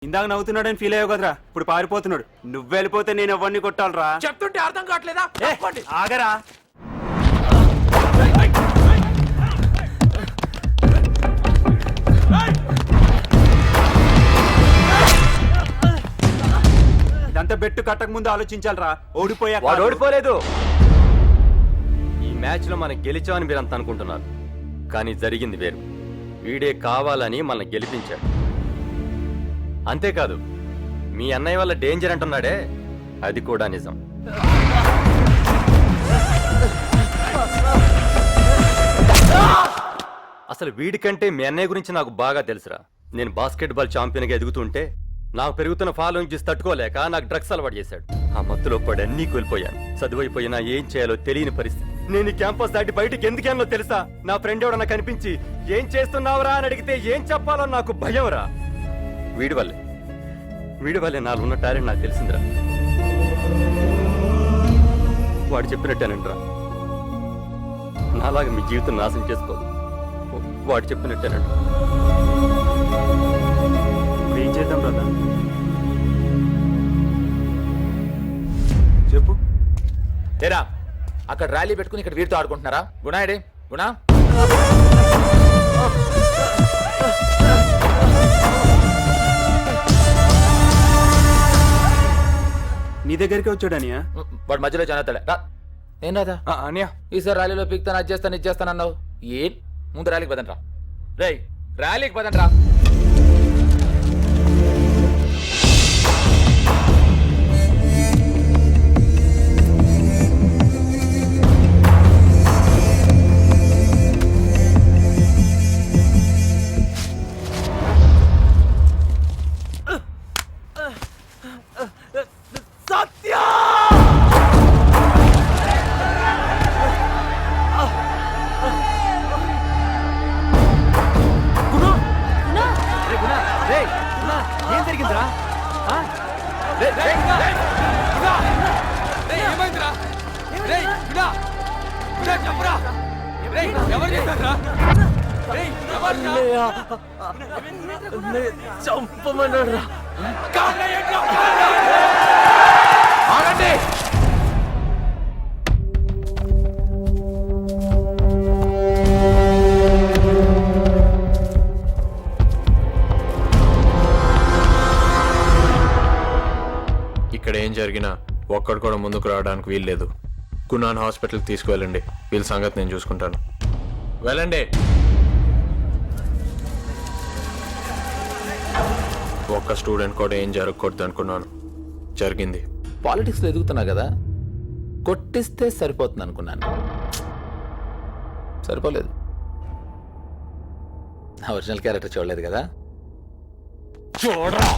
ఇందాక నవ్వుతున్నాడని ఫీల్ అయ్యావు కదరా, ఇప్పుడు పారిపోతున్నాడు. నువ్వు వెళ్ళిపోతే నేను ఎవరిని కొట్టాలరా? చెప్తుంటే అర్థం కావట్లేదా? ఆగరా. ఇదంతా బెట్టు కట్టక ముందు ఆలోచించాలరా. ఓడిపోయా. వాడు ఓడిపోలేదు. ఈ మ్యాచ్ లో మనం గెలిచామని మీరంతా అనుకుంటున్నారు, కానీ జరిగింది వేరు. వీడే కావాలని మనల్ని గెలిపించాడు. అంతేకాదు, మీ అన్నయ్య వల్ల డేంజర్ అంటున్నాడే, అది కూడా నిజం. అసలు వీడికంటే మీ అన్నయ్య గురించి నాకు బాగా తెలుసురా. నేను బాస్కెట్బాల్ ఛాంపియన్గా ఎదుగుతుంటే నాకు పెరుగుతున్న ఫాలోయింగ్ చూసి తట్టుకోలేక నాకు డ్రగ్స్ అలవాటు చేశాడు. ఆ మత్తులో పడి అన్నీ కోల్పోయాను. చదువైపోయినా ఏం చేయాలో తెలియని పరిస్థితి. నేను ఈ క్యాంపస్ దాటి బయటికి ఎందుకేనో తెలుసా? నా ఫ్రెండ్ ఎవడన్నా కనిపించి ఏం చేస్తున్నావురా అని అడిగితే ఏం చెప్పాలో నాకు భయంరా. వీడి వల్లే నాలో ఉన్న టాలెంట్ నాకు తెలిసిందిరా. వాడు చెప్పినట్టేనంటరా, నాలాగా మీ జీవితం నాశనం చేసుకోదు. వాడు చెప్పినట్టేనంట. ఏం చేద్దాం బ్రదర్? చెప్పు. లేరా, అక్కడ ర్యాలీ పెట్టుకుని ఇక్కడ వీరితో ఆడుకుంటున్నారా? గుణాడే గుణా, నీ దగ్గరికి వచ్చాడనియా? వాడు మధ్యలో జనతలే రా. ఏం రాదా అనియా, ఈసారి ర్యాలీలో పీక్తాను, అది చేస్తాను, ఇది చేస్తాను అన్నావు. ఏం ముందు ర్యాలీకి పదండి రా. రే, ర్యాలీకి పదండి రా. ఏం జరిగిందిరా? చంపమన్నాడు రా. ఆగండి. ఇక్కడ ఏం జరిగినా ఒక్కడు కూడా ముందుకు రావడానికి వీల్లేదు. గుణాన్ హాస్పిటల్కి తీసుకువెళ్ళండి. వీళ్ళ సంగతి నేను చూసుకుంటాను. వెళ్ళండి. ఒక్క స్టూడెంట్ కూడా ఏం జరగకూడదు అనుకున్నాను, జరిగింది. పాలిటిక్స్లో ఎదుగుతున్నా కదా, కొట్టిస్తే సరిపోతుంది అనుకున్నాను. సరిపోలేదు. నా ఒరిజినల్ క్యారెక్టర్ చూడలేదు కదా. చూడరా.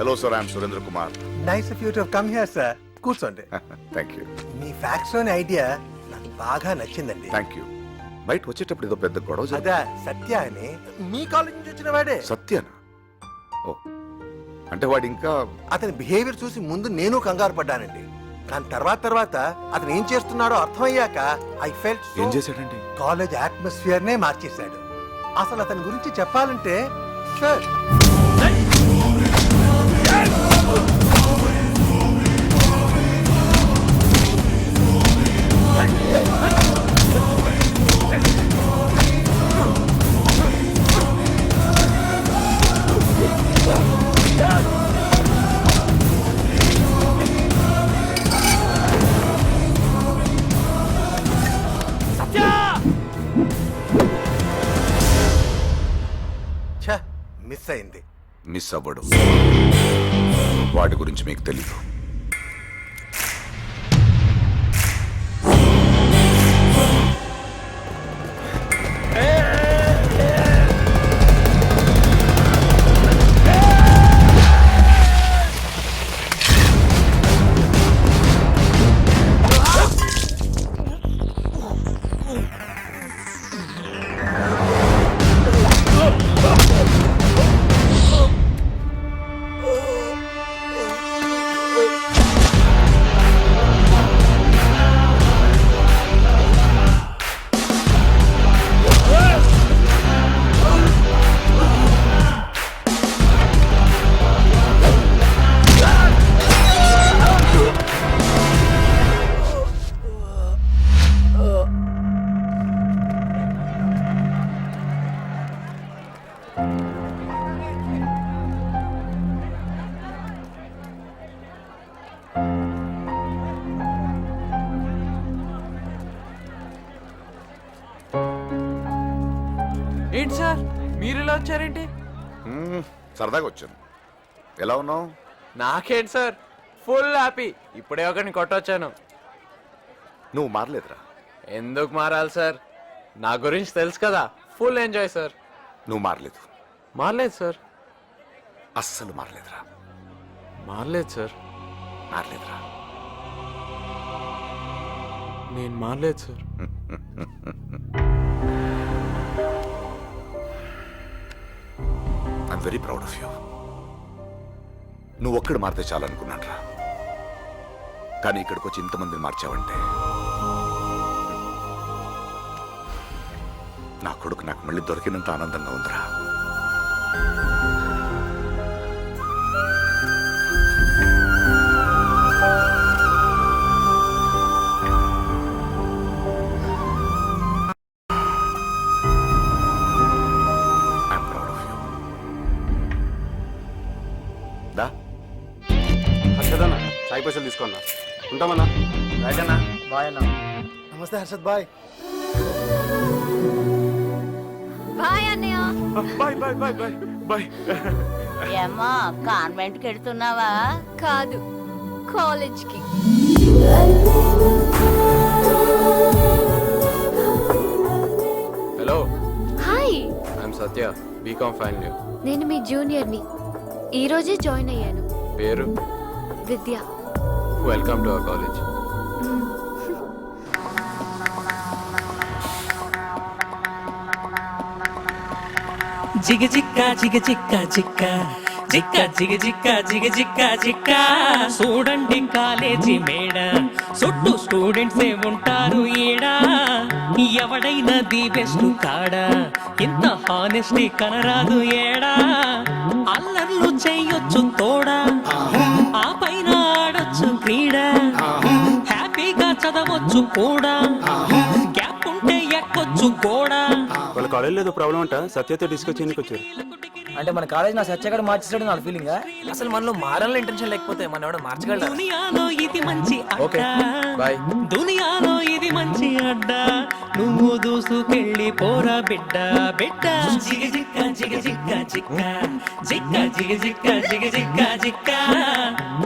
Hello, sir. I'm Surendra Kumar. Nice of you to have come here, sir. కూర్చోండి. Thank you. మీ ఫ్యాక్స్ లోని ఐడియా నాకు బాగా నచ్చిందండి. Thank you. బయట వచ్చేటప్పుడు ఏదో పెద్ద గొడవ అదా జరిగింది. సత్య అని మీ కాలేజ్ నుంచి వచ్చిన వాడే. సత్యనా? ఓ, అంటే వాడు ఇంకా అతని బిహేవియర్ చూసి ముందు నేను కంగారు పడ్డానండి. దాని తర్వాత అతను ఏం చేస్తున్నాడో అర్థమయ్యాక ఐ ఫెల్ట్ ఏం చేశాడండి? కాలేజ్ అట్మాస్ఫియర్ నే మార్చేశాడు. అసలు అతని గురించి చెప్పాలంటే సార్ మిస్ అయింది. మిస్ అవ్వడు. వాటి గురించి మీకు తెలీదు. ఏంటి సార్ మీరు ఇలా వచ్చారేంటి? సరదాగా వచ్చాను. ఎలా ఉన్నావు? నాకేంటి సార్, ఫుల్ హ్యాపీ. ఇప్పుడే ఒకరిని కొట్టొచ్చాను. నువ్వు మారలేదురా. ఎందుకు మారాలి సార్? నా గురించి తెలుసు కదా, ఫుల్ ఎంజాయ్ సార్. నువ్వు మారలేదు. మారలేదు సార్. అస్సలు మారలేదురా. మారలేదు సార్. మారలేదురా. నేను మారలేదు sir. I'm very proud of you. నువ్వు ఒక్కడు మారితే చాలనుకున్నాను రా. కానీ ఇక్కడికి వచ్చి ఇంతమందిని మార్చావంటే నా కొడుకు నాకు మళ్ళీ దొరికినంత ఆనందంగా ఉందిరా. I'm proud of you. దా హర్షదన్నా సాయి పైసలు తీసుకోన్నా. ఉంటామన్నా. రాజన్నా బాయ్ అన్న. నమస్తే హర్షద్ బాయ్. బాయ్ అన్నయ్య. Bye bye bye bye bye. ఏమ్మా కాన్వెంట్ కి వెళ్తున్నావా? కాదు, కాలేజ్ కి. Hello, hi, I'm Satya, BCom final year. నేను మీ జూనియర్ని. ఈ రోజే జాయిన్ అయ్యాను. పేరు? Vidya. Welcome to our college. జిగ జిక్క జిగ జిక్క జిక్క జిక్క జిగ జిక్క జిగ జిక్క జిక్క చూడండి కాలేజీ మేడ చుట్టూ స్టూడెంట్సే ఉంటారు ఈడ ఎవడైనా ది బెస్ట్ కాడా ఇంత హానెస్టీ కనరాదు ఏడా అల్లర్లు చెయ్యొచ్చు తోడా ఆ పైన ఆడొచ్చు క్రీడ హ్యాపీగా చదవచ్చు కూడా గ్యాప్ ఉంటే ఎక్కొచ్చు కూడా. వాళ్ళ కాలేజీలో ఏదో ప్రాబ్లం అంట, సత్యతో డిస్కస్ చేయడానికి వచ్చారు. అంటే మన కాలేజ్ నా సత్యాగడ మార్చేసాడు నా ఫీలింగ్. అసలు మనలో మారాలని ఇంటెన్షన్ లేకపోతే మన ఎవడ మార్చగలడు? దునియాలో ఇది మంచి ఓకే అడ్డా బాయ్. దునియాలో ఇది మంచి అడ్డా నువ్వు దూసుకెళ్ళి పోరా బిడ్డ బిడ్డ. జిగ జిక్క జిగ జిక్క జిక్క జిక్క జిగ జిక్క జిగ జిక్క జిక్క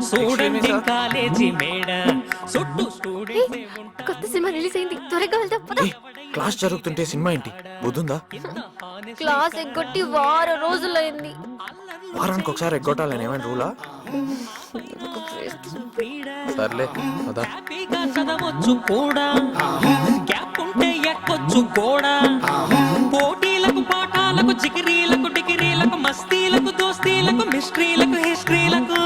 చూడండి కాలేజీ మేడ చుట్టూ స్టూడెంట్స్ కొత్త సినిమా రిలీజ్ అయింది, త్వరగా వెళ్దాం పద. క్లాస్ జరుగుతుంటే సినిమా ఏంటి బుద్ధుందా? క్లాస్ ఎగ్గొట్టి వారం రోజులైంది. వారానికి ఒకసారి ఎగ్గొట్టాలని ఏమైనా రూలా? సర్లే పద. హ్యాపీగా చదవచ్చు కూడా గ్యాప్ ఉంటే ఎక్కొచ్చు కూడా పోటీలకు పాఠాలకు జిగిరీలకు డిగ్రీలకు మస్తీలకు దోస్తీలకు మిస్ట్రీలకు హిస్టరీలకు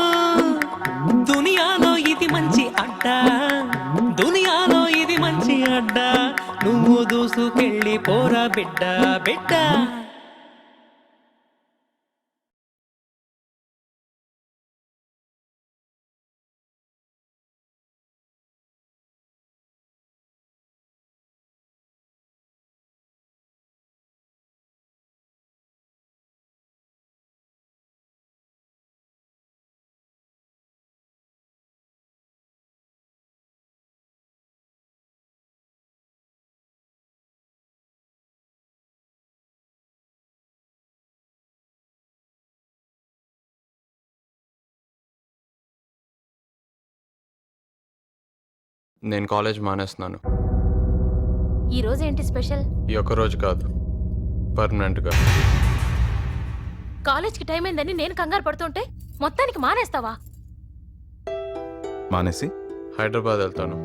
దునియాలో ఇది మంచి అడ్డా బిడ్డ దునియాలో ఇది మంచి అడ్డ నువ్వు దూసుకెళ్ళి పోరా బిడ్డ బిడ్డ నేను కాలేజ్ మానేస్తున్నాను. ఈ రోజు ఏంటి స్పెషల్? ఈ ఒక్క రోజు కాదు, పర్మనెంట్గా. కాలేజ్కి టైం అయిందని నేను కంగారు పడుతుంటే మొత్తానికి మానేస్తావా? మానేసి హైదరాబాద్ వెళ్తాను.